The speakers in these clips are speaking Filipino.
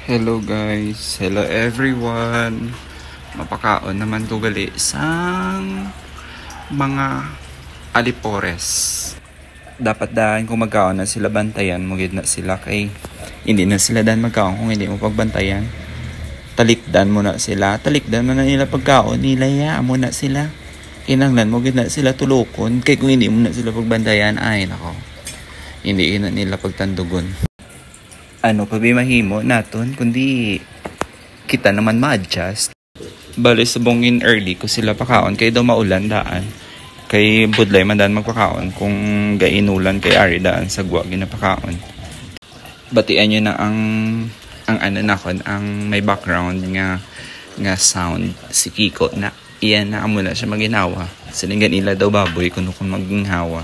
Hello guys, hello everyone. Mapakaon naman ko gali sang mga alipores. Dapat daan kung magkaon na sila bantayan, mugid na sila kay hindi na sila daan magkaon kung hindi mo pagbantayan. Talikdan mo na sila, talikdan mo na nila pagkaon nila, ya mo na sila. Kinanglan mugid na sila tulokon kay kung hindi mo na sila pagbantayan, ay nako. Hindi na nila pagtandugon. Ano pa mahimo naton kundi kita naman ma-adjust. Bali subongin early ko sila pakaon kay daw maulan daan. Kay budlay man daan magpakaon kung gainulan kay ari daan sa guwa ginapakaon. Batian nyo na ang ano nakon ang may background nga sound si Kiko na iyan na amo na siya maginawa. Siningan ila daw baboy kuno kung maginghawa.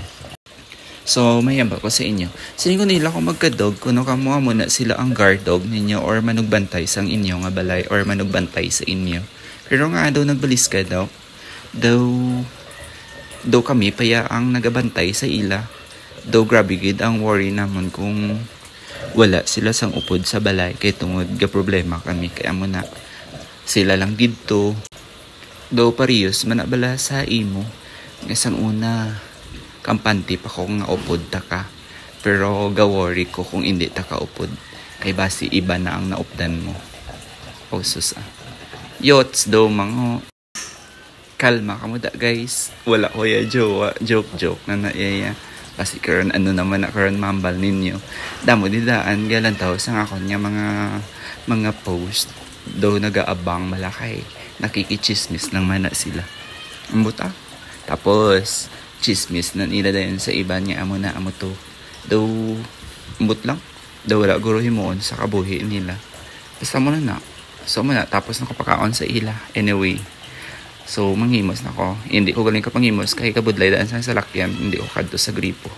So, mayamba ko sa inyo. Sining ko nila kung magkadog, kuno kamuha muna sila ang guard dog ninyo or manugbantay sa inyo nga balay or manugbantay sa inyo. Pero nga daw nagbalis ka daw. Daw kami paya ang nagabantay sa ila. Daw grabe gid ang worry namon kung wala sila sang upod sa balay kay tungod ga problema kami kaya mo na sila lang didto. Daw parehas manabala sa imo. Nga sang una kampante pa ko nga upod ta ka. Pero gawori ko kung hindi ta ka upod. Kay basi iba na ang naupdan mo. O sus Yots daw mga. Kalma ka mo da guys. Wala ko ya jowa. Joke na naiyaya. Kasi karon ano naman na karon mambal ninyo. Damo di daan galan tao sa akon nga mga post. Daw nagaabang malakay. Nakikichismis lang mana sila. Ambuta. Tapos chismis na nila dayon sa iba niya amo na amo to. Daw umbot lang. Daw wala guro himoon sa kabuhi nila. Basta mo na. So mo na tapos nakapakaon sa ila. Anyway. So manghimos na ko. Hindi ko galing kapangimos kay kabudlay daan sa salakyan. Hindi ko kadto sa gripo.